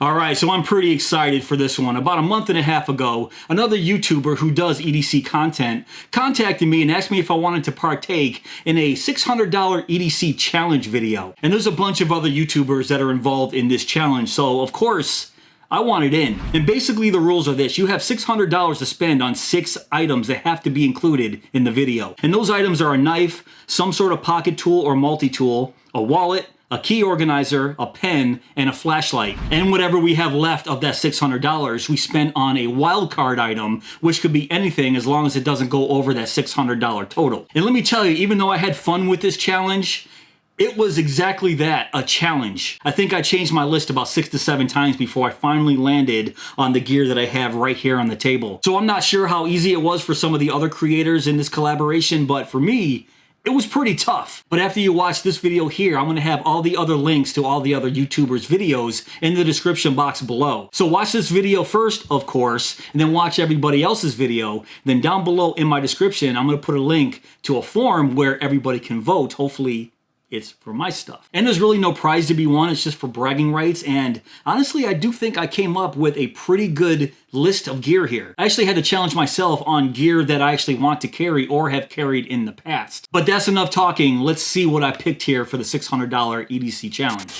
All right, so I'm pretty excited for this one. About a month and a half ago, another YouTuber who does EDC content contacted me and asked me if I wanted to partake in a $600 EDC challenge video. And there's a bunch of other YouTubers that are involved in this challenge, so of course, I wanted in. And basically the rules are this: you have $600 to spend on 6 items that have to be included in the video. And those items are a knife, some sort of pocket tool or multi-tool, a wallet, a key organizer, a pen, and a flashlight. And whatever we have left of that $600, we spent on a wild card item, which could be anything as long as it doesn't go over that $600 total. And let me tell you, even though I had fun with this challenge, it was exactly that, a challenge. I think I changed my list about 6 to 7 times before I finally landed on the gear that I have right here on the table. So I'm not sure how easy it was for some of the other creators in this collaboration, but for me, it was pretty tough. But after you watch this video here, I'm gonna have all the other links to all the other YouTubers' videos in the description box below. So watch this video first, of course, and then watch everybody else's video. Then down below in my description, I'm gonna put a link to a form where everybody can vote. Hopefully, it's for my stuff. And there's really no prize to be won, it's just for bragging rights. And honestly, I do think I came up with a pretty good list of gear here. I actually had to challenge myself on gear that I actually want to carry or have carried in the past. But that's enough talking. Let's see what I picked here for the $600 EDC challenge.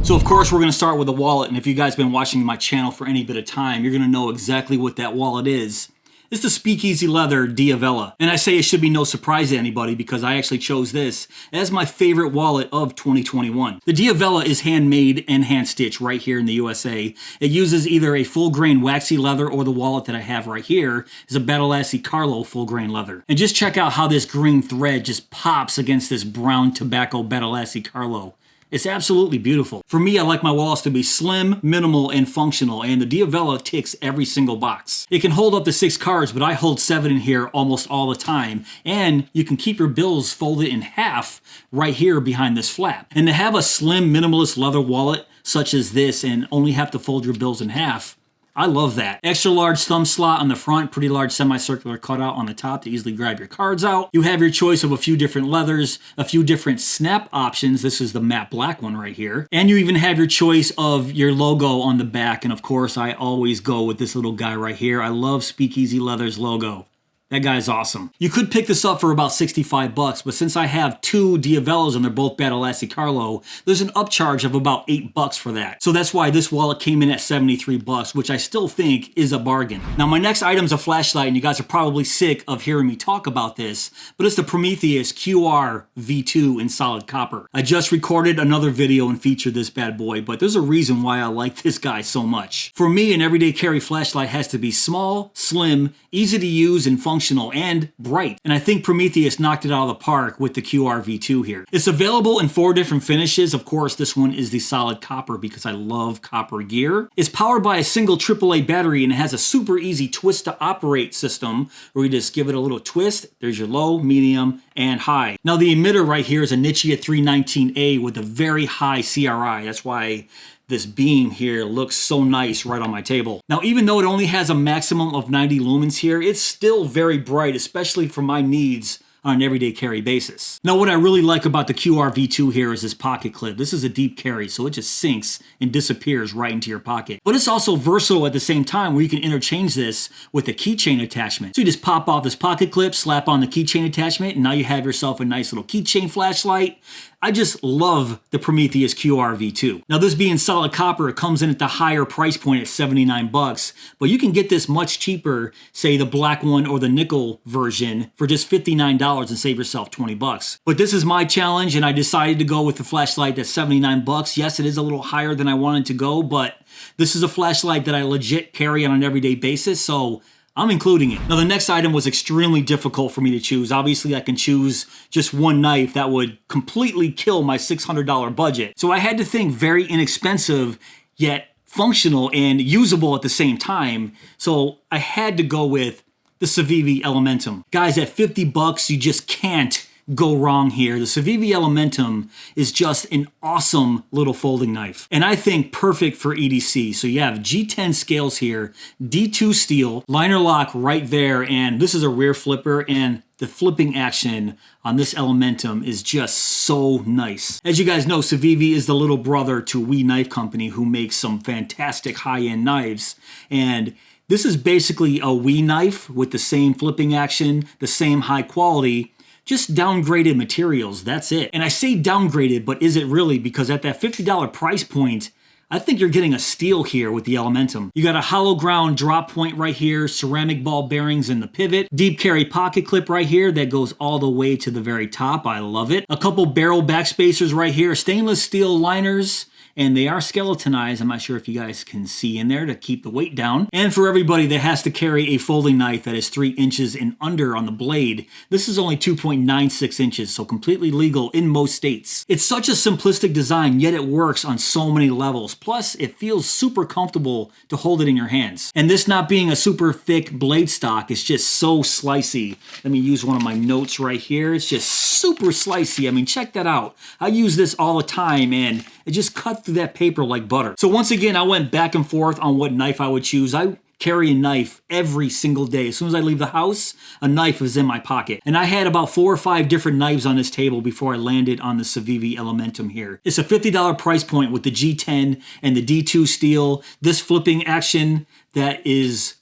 So of course we're gonna start with a wallet, and if you guys have been watching my channel for any bit of time, you're gonna know exactly what that wallet is. It's the Speakeasy Leather Diavella. And I say it should be no surprise to anybody because I actually chose this as my favorite wallet of 2021. The Diavella is handmade and hand-stitched right here in the USA. It uses either a full-grain waxy leather, or the wallet that I have right here is a Badalassi Carlo full-grain leather. And just check out how this green thread just pops against this brown tobacco Badalassi Carlo. It's absolutely beautiful. For me, I like my wallets to be slim, minimal, and functional, and the Diavella ticks every single box. It can hold up to 6 cards, but I hold 7 in here almost all the time, and you can keep your bills folded in half right here behind this flap. And to have a slim, minimalist leather wallet such as this and only have to fold your bills in half, I love that. Extra large thumb slot on the front, pretty large semicircular cutout on the top to easily grab your cards out. You have your choice of a few different leathers, a few different snap options. This is the matte black one right here. And you even have your choice of your logo on the back. And of course, I always go with this little guy right here. I love Speakeasy Leather's logo. That guy's awesome. You could pick this up for about 65 bucks, but since I have 2 Diavellas and they're both Badalassi Carlo, there's an upcharge of about 8 bucks for that. So that's why this wallet came in at 73 bucks, which I still think is a bargain. Now my next item's a flashlight, and you guys are probably sick of hearing me talk about this, but it's the Prometheus QR V2 in solid copper. I just recorded another video and featured this bad boy, but there's a reason why I like this guy so much. For me, an everyday carry flashlight has to be small, slim, easy to use, and functional, and bright. And I think Prometheus knocked it out of the park with the QR V2 here. It's available in 4 different finishes. Of course, this one is the solid copper because I love copper gear. It's powered by a single AAA battery, and it has a super easy twist to operate system where you just give it a little twist. There's your low, medium, and high. Now the emitter right here is a Nichia 319A with a very high CRI. That's why this beam here looks so nice right on my table. Now, even though it only has a maximum of 90 lumens here, it's still very bright, especially for my needs on an everyday carry basis. Now, what I really like about the QR V2 here is this pocket clip. This is a deep carry, so it just sinks and disappears right into your pocket. But it's also versatile at the same time, where you can interchange this with a keychain attachment. So you just pop off this pocket clip, slap on the keychain attachment, and now you have yourself a nice little keychain flashlight. I just love the Prometheus QR V2. Now this being solid copper, it comes in at the higher price point at 79 bucks, but you can get this much cheaper, say the black one or the nickel version, for just $59 and save yourself 20 bucks. But this is my challenge, and I decided to go with the flashlight that's 79 bucks. Yes, it is a little higher than I wanted to go, but this is a flashlight that I legit carry on an everyday basis, so I'm including it. Now the next item was extremely difficult for me to choose. Obviously I can choose just one knife that would completely kill my $600 budget. So I had to think very inexpensive yet functional and usable at the same time. So I had to go with the Civivi Elementum. Guys, at 50 bucks, you just can't go wrong here. The Civivi Elementum is just an awesome little folding knife, and I think perfect for EDC. So you have G10 scales here, D2 steel, liner lock right there, and this is a rear flipper, and the flipping action on this Elementum is just so nice. As you guys know, Civivi is the little brother to We Knife Company, who makes some fantastic high-end knives. And this is basically a We knife with the same flipping action, the same high quality, just downgraded materials, that's it. And I say downgraded, but is it really? Because at that $50 price point, I think you're getting a steal here with the Elementum. You got a hollow ground drop point right here, ceramic ball bearings in the pivot, deep carry pocket clip right here that goes all the way to the very top. I love it. A couple barrel backspacers right here, stainless steel liners, and they are skeletonized. I'm not sure if you guys can see in there to keep the weight down. And for everybody that has to carry a folding knife that is 3 inches and under on the blade, this is only 2.96 inches, so completely legal in most states. It's such a simplistic design, yet it works on so many levels. Plus, it feels super comfortable to hold it in your hands. And this not being a super thick blade stock, it's just so slicey. Let me use one of my notes right here. It's just super slicey. I mean, check that out. I use this all the time, and it just cuts through that paper like butter. So once again, I went back and forth on what knife I would choose. I carry a knife every single day. As soon as I leave the house, a knife is in my pocket. And I had about 4 or 5 different knives on this table before I landed on the Civivi Elementum here. It's a $50 price point with the G10 and the D2 steel. This flipping action that is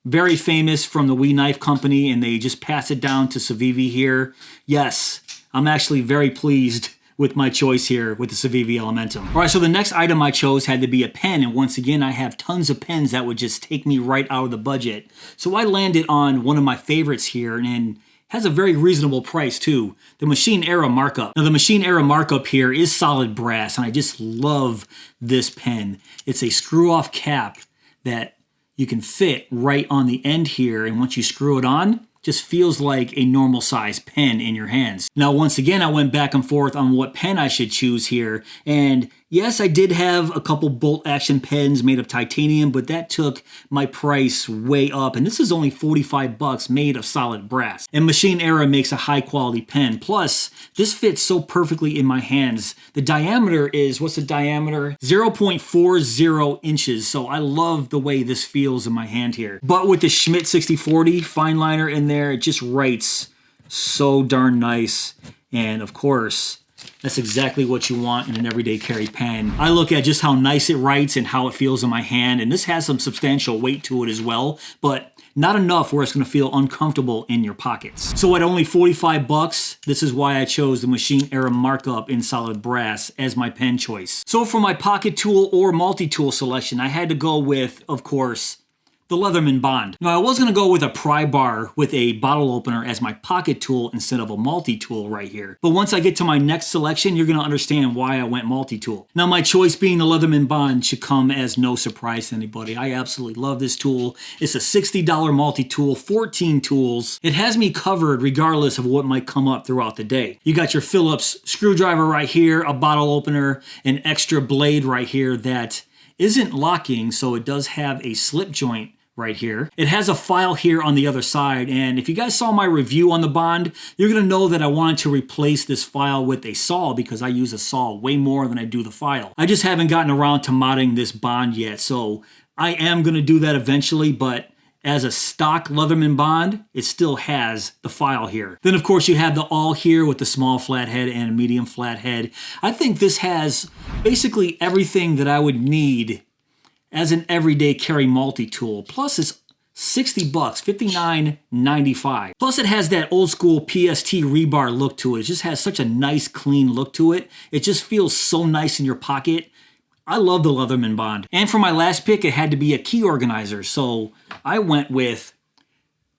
very famous from the We Knife Company, and they just pass it down to Civivi here. Yes, I'm actually very pleased with my choice here with the Civivi Elementum. All right, so the next item I chose had to be a pen, and once again, I have tons of pens that would just take me right out of the budget. So I landed on one of my favorites here, and has a very reasonable price too, the Machine Era Markup. Now the Machine Era Markup here is solid brass, and I just love this pen. It's a screw-off cap that you can fit right on the end here, and once you screw it on, just feels like a normal size pen in your hands. Now, once again, I went back and forth on what pen I should choose here. And yes, I did have a couple bolt action pens made of titanium, but that took my price way up. And this is only 45 bucks made of solid brass. And Machine Era makes a high quality pen. Plus, this fits so perfectly in my hands. The diameter is, what's the diameter? 0.40 inches. So I love the way this feels in my hand here. But with the Schmidt 6040 fine liner in there, it just writes so darn nice. And of course, that's exactly what you want in an everyday carry pen. I look at just how nice it writes and how it feels in my hand, and this has some substantial weight to it as well, but not enough where it's gonna feel uncomfortable in your pockets. So at only 45 bucks, this is why I chose the Machine Era Markup in solid brass as my pen choice. So for my pocket tool or multi-tool selection, I had to go with, of course, the Leatherman Bond. Now, I was going to go with a pry bar with a bottle opener as my pocket tool instead of a multi-tool right here. But once I get to my next selection, you're going to understand why I went multi-tool. Now, my choice being the Leatherman Bond should come as no surprise to anybody. I absolutely love this tool. It's a $60 multi-tool, 14 tools. It has me covered regardless of what might come up throughout the day. You got your Phillips screwdriver right here, a bottle opener, an extra blade right here that isn't locking, so it does have a slip joint right here. It has a file here on the other side, and if you guys saw my review on the Bond, you're gonna know that I wanted to replace this file with a saw because I use a saw way more than I do the file. I just haven't gotten around to modding this Bond yet, so I am gonna do that eventually, but as a stock Leatherman Bond, it still has the file here. Then of course you have the all here with the small flathead and medium flathead. I think this has basically everything that I would need as an everyday carry multi-tool. Plus it's 60 bucks, $59.95. Plus it has that old school PST rebar look to it. It just has such a nice clean look to it. It just feels so nice in your pocket. I love the Leatherman Bond. And for my last pick, it had to be a key organizer. So I went with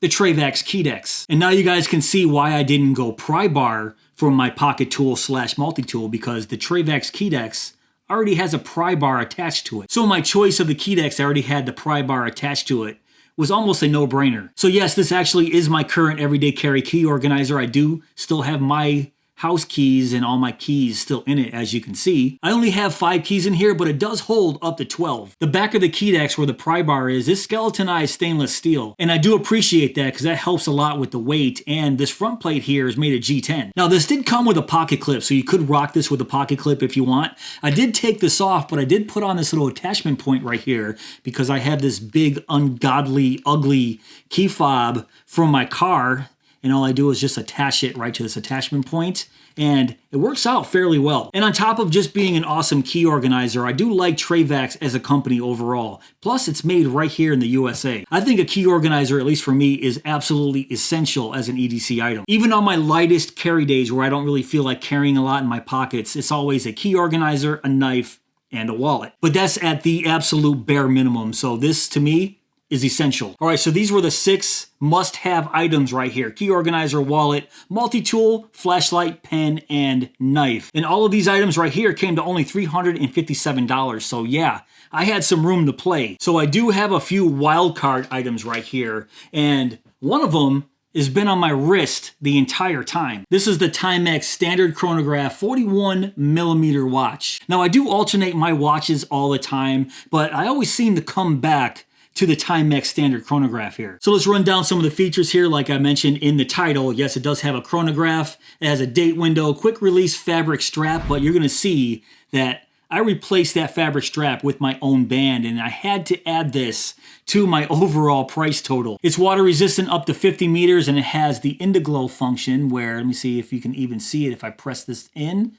the Travax Keydex. And now you guys can see why I didn't go pry bar for my pocket tool slash multi-tool, because the Travax Keydex already has a pry bar attached to it. So my choice of the Keydex already had the pry bar attached to it was almost a no-brainer. So yes, this actually is my current everyday carry key organizer. I do still have my house keys and all my keys still in it, as you can see. I only have 5 keys in here, but it does hold up to 12. The back of the Keydex where the pry bar is skeletonized stainless steel, and I do appreciate that because that helps a lot with the weight, and this front plate here is made of G10. Now this did come with a pocket clip, so you could rock this with a pocket clip if you want. I did take this off, but I did put on this little attachment point right here because I have this big, ungodly, ugly key fob from my car, and all I do is just attach it right to this attachment point, and it works out fairly well. And on top of just being an awesome key organizer, I do like Travax as a company overall. Plus, it's made right here in the USA. I think a key organizer, at least for me, is absolutely essential as an EDC item. Even on my lightest carry days where I don't really feel like carrying a lot in my pockets, it's always a key organizer, a knife, and a wallet. But that's at the absolute bare minimum, so this, to me, is essential. All right, so these were the 6 must-have items right here. Key organizer, wallet, multi-tool, flashlight, pen, and knife. And all of these items right here came to only $357. So yeah, I had some room to play. So I do have a few wild card items right here, and one of them has been on my wrist the entire time. This is the Timex standard chronograph 41mm watch. Now I do alternate my watches all the time, but I always seem to come back to the Timex standard chronograph here. So let's run down some of the features here. Like I mentioned in the title, yes, it does have a chronograph. It has a date window, quick release fabric strap, but you're gonna see that I replaced that fabric strap with my own band, and I had to add this to my overall price total. It's water resistant up to 50 meters, and it has the Indiglow function where, let me see if you can even see it if I press this in.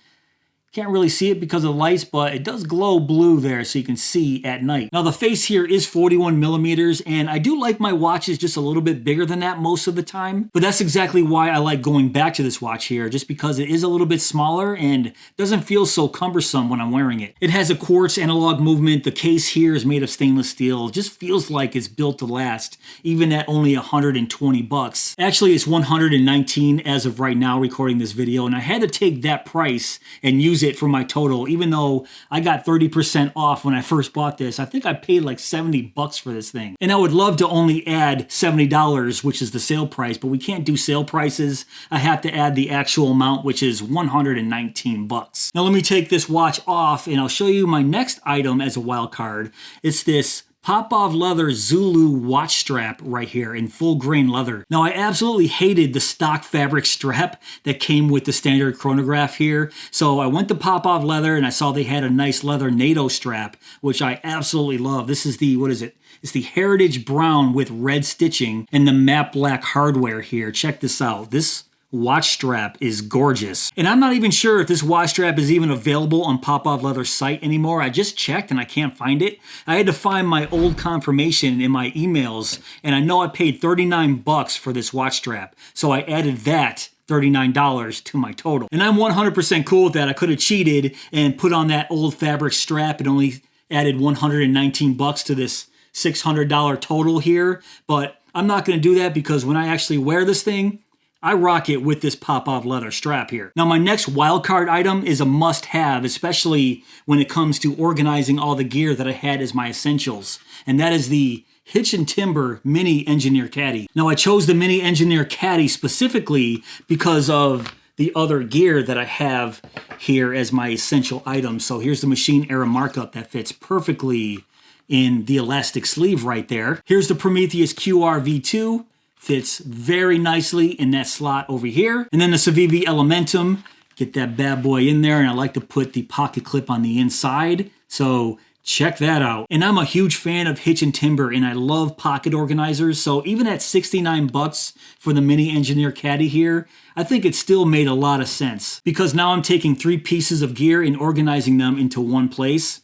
Can't really see it because of the lights, but it does glow blue there so you can see at night. Now the face here is 41mm, and I do like my watches just a little bit bigger than that most of the time, but that's exactly why I like going back to this watch here, just because it is a little bit smaller and doesn't feel so cumbersome when I'm wearing it. It has a quartz analog movement. The case here is made of stainless steel. It just feels like it's built to last, even at only 120 bucks. Actually, it's 119 as of right now recording this video, and I had to take that price and use it for my total, even though I got 30% off when I first bought this. I think I paid like 70 bucks for this thing. And I would love to only add $70, which is the sale price, but we can't do sale prices. I have to add the actual amount, which is 119 bucks. Now let me take this watch off and I'll show you my next item as a wild card. It's this Popov leather Zulu watch strap right here in full grain leather. Now I absolutely hated the stock fabric strap that came with the standard chronograph here. So I went to Popov leather and I saw they had a nice leather NATO strap, which I absolutely love. This is the, what is it? It's the Heritage Brown with red stitching and the matte black hardware here. Check this out. This watch strap is gorgeous. And I'm not even sure if this watch strap is even available on Popov Leather's site anymore. I just checked and I can't find it. I had to find my old confirmation in my emails, and I know I paid 39 bucks for this watch strap. So I added that $39 to my total. And I'm 100% cool with that. I could have cheated and put on that old fabric strap and only added 119 bucks to this $600 total here, but I'm not going to do that because when I actually wear this thing, I rock it with this Popov leather strap here. Now my next wildcard item is a must-have, especially when it comes to organizing all the gear that I had as my essentials, and that is the Hitch and Timber Mini Engineer Caddy. Now I chose the Mini Engineer Caddy specifically because of the other gear that I have here as my essential items. So here's the machine era markup that fits perfectly in the elastic sleeve right there. Here's the Prometheus QR V2. Fits very nicely in that slot over here. And then the Civivi Elementum, get that bad boy in there, and I like to put the pocket clip on the inside. So check that out. And I'm a huge fan of Hitch and Timber, and I love pocket organizers. So even at 69 bucks for the Mini Engineer Caddy here, I think it still made a lot of sense because now I'm taking 3 pieces of gear and organizing them into one place.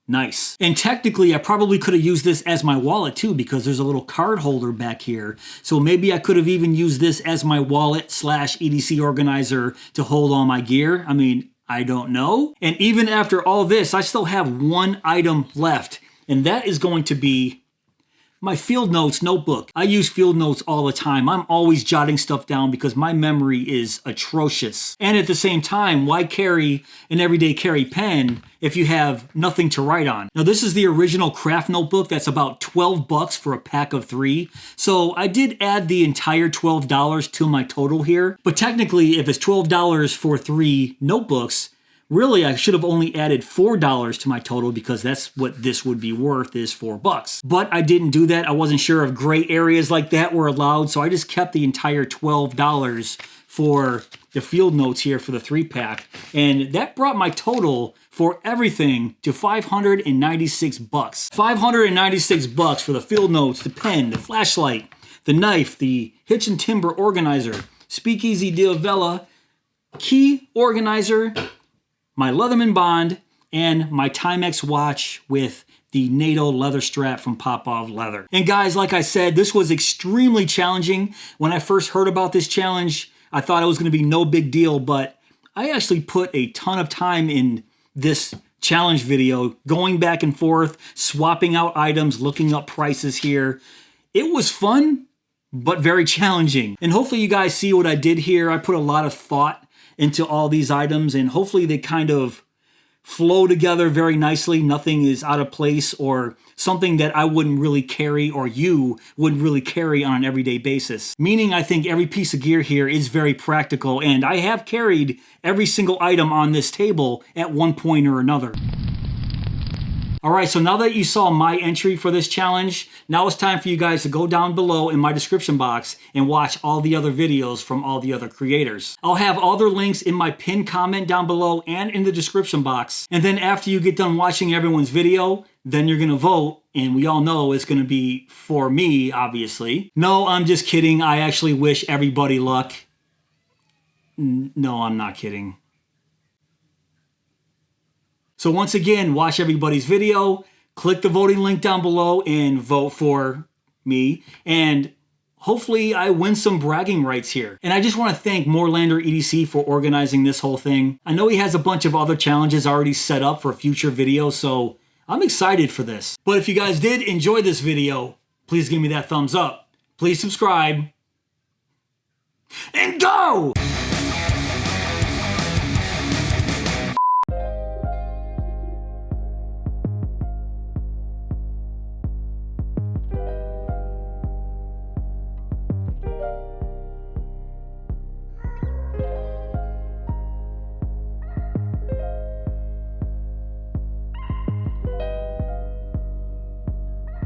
Nice. And technically, I probably could have used this as my wallet too because there's a little card holder back here. So maybe I could have even used this as my wallet / EDC organizer to hold all my gear. I mean, I don't know. And even after all this, I still have one item left, and that is going to be my Field Notes notebook. I use Field Notes all the time. I'm always jotting stuff down because my memory is atrocious. And at the same time, why carry an everyday carry pen if you have nothing to write on? Now this is the original craft notebook that's about 12 bucks for a pack of 3. So I did add the entire $12 to my total here. But technically, if it's $12 for 3 notebooks, really, I should have only added $4 to my total because that's what this would be worth, is 4 bucks. But I didn't do that. I wasn't sure if gray areas like that were allowed, so I just kept the entire $12 for the Field Notes here for the 3-pack. And that brought my total for everything to 596 bucks. 596 bucks for the Field Notes, the pen, the flashlight, the knife, the hitch and timber organizer, Speakeasy Diavella key organizer, my Leatherman Bond, and my Timex watch with the NATO leather strap from Popov Leather. And guys, like I said, this was extremely challenging. When I first heard about this challenge, I thought it was going to be no big deal, but I actually put a ton of time in this challenge video, going back and forth, swapping out items, looking up prices here. It was fun, but very challenging. And hopefully you guys see what I did here. I put a lot of thought into all these items, and hopefully they kind of flow together very nicely. Nothing is out of place or something that I wouldn't really carry or you wouldn't really carry on an everyday basis. Meaning I think every piece of gear here is very practical, and I have carried every single item on this table at one point or another. Alright, so now that you saw my entry for this challenge, now it's time for you guys to go down below in my description box and watch all the other videos from all the other creators. I'll have all their links in my pinned comment down below and in the description box. And then after you get done watching everyone's video, then you're gonna vote, and we all know it's gonna be for me, obviously. No, I'm just kidding. I actually wish everybody luck. No, I'm not kidding. So once again, watch everybody's video, click the voting link down below and vote for me. And hopefully I win some bragging rights here. And I just want to thank Moorlander EDC for organizing this whole thing. I know he has a bunch of other challenges already set up for future videos, so I'm excited for this. But if you guys did enjoy this video, please give me that thumbs up. Please subscribe. And go!